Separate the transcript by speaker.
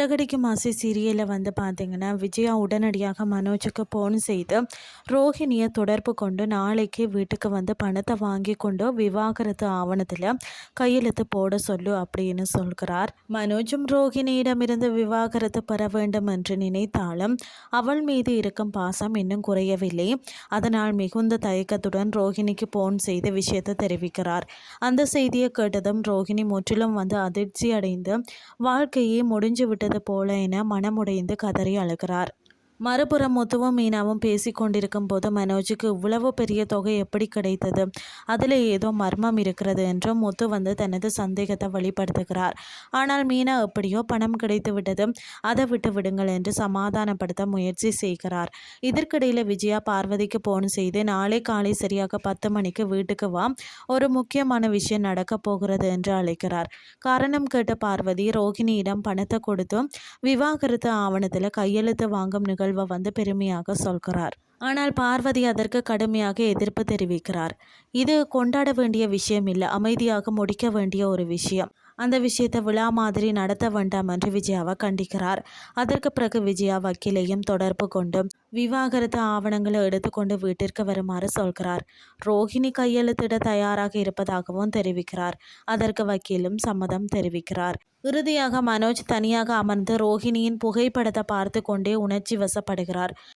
Speaker 1: சிறகடிக்கும் ஆசை சீரியலில் வந்து பார்த்தீங்கன்னா, விஜயா உடனடியாக மனோஜுக்கு ஃபோன் செய்து ரோஹிணியை தொடர்பு கொண்டு நாளைக்கு வீட்டுக்கு வந்து பணத்தை வாங்கி கொண்டு விவாகரத்து ஆவணத்தில் கையெழுத்து போட சொல்லு அப்படின்னு சொல்கிறார். மனோஜும் ரோஹிணியிடமிருந்து விவாகரத்து பெற வேண்டும் என்று நினைத்தாலும் அவள் மீது இருக்கும் பாசம் இன்னும் குறையவில்லை. அதனால் மிகுந்த தயக்கத்துடன் ரோஹிணிக்கு ஃபோன் செய்து விஷயத்தை தெரிவிக்கிறார். அந்த செய்தியை கேட்டதும் ரோஹிணி முற்றிலும் வந்து அதிர்ச்சி அடைந்து வாழ்க்கையே முடிஞ்சு விட்டது போல என மனமுடைந்து கதறி அழுகிறார். மறுபுறம் முத்துவும் மீனாவும் பேசி கொண்டிருக்கும் போது மனோஜுக்கு இவ்வளவு பெரிய தொகை எப்படி கிடைத்தது, அதில் ஏதோ மர்மம் இருக்கிறது என்று முத்து வந்து தனது சந்தேகத்தை வெளிப்படுத்துகிறார். ஆனால் மீனா எப்படியோ பணம் கிடைத்து விட்டது, அதை விட்டு விடுங்கள் என்று சமாதானப்படுத்த முயற்சி செய்கிறார். இதற்கிடையில் விஜயா பார்வதிக்கு போன் செய்து நாளை காலை சரியாக 10 மணிக்கு வீட்டுக்கு வா, ஒரு முக்கியமான விஷயம் நடக்க போகிறது என்று அழைக்கிறார். காரணம் கேட்ட பார்வதி ரோகிணியிடம் பணத்தை கொடுத்து விவாகரத்து ஆவணத்தில் கையெழுத்து வாங்கும் நிகழ்வை வந்து பெருமையாக சொல்கிறார். ஆனால் பார்வதி அதற்கு கடுமையாக எதிர்ப்பு தெரிவிக்கிறார். இது கொண்டாட வேண்டிய விஷயம் இல்லை, அமைதியாக முடிக்க வேண்டிய ஒரு விஷயம். அந்த விஷயத்தை விழா மாதிரி நடத்த வேண்டாம் என்று விஜயாவை கண்டிக்கிறார். அதற்கு பிறகு விஜயா வக்கீலையும் தொடர்பு கொண்டு விவாகரத்து ஆவணங்களை எடுத்துக்கொண்டு வீட்டிற்கு வருமாறு சொல்கிறார். ரோஹிணி கையெழுத்திட தயாராக இருப்பதாகவும் தெரிவிக்கிறார். அதற்கு வக்கீலும் சம்மதம் தெரிவிக்கிறார். இறுதியாக மனோஜ் தனியாக அமர்ந்து ரோஹிணியின் புகைப்படத்தை பார்த்து கொண்டே உணர்ச்சி வசப்படுகிறார்.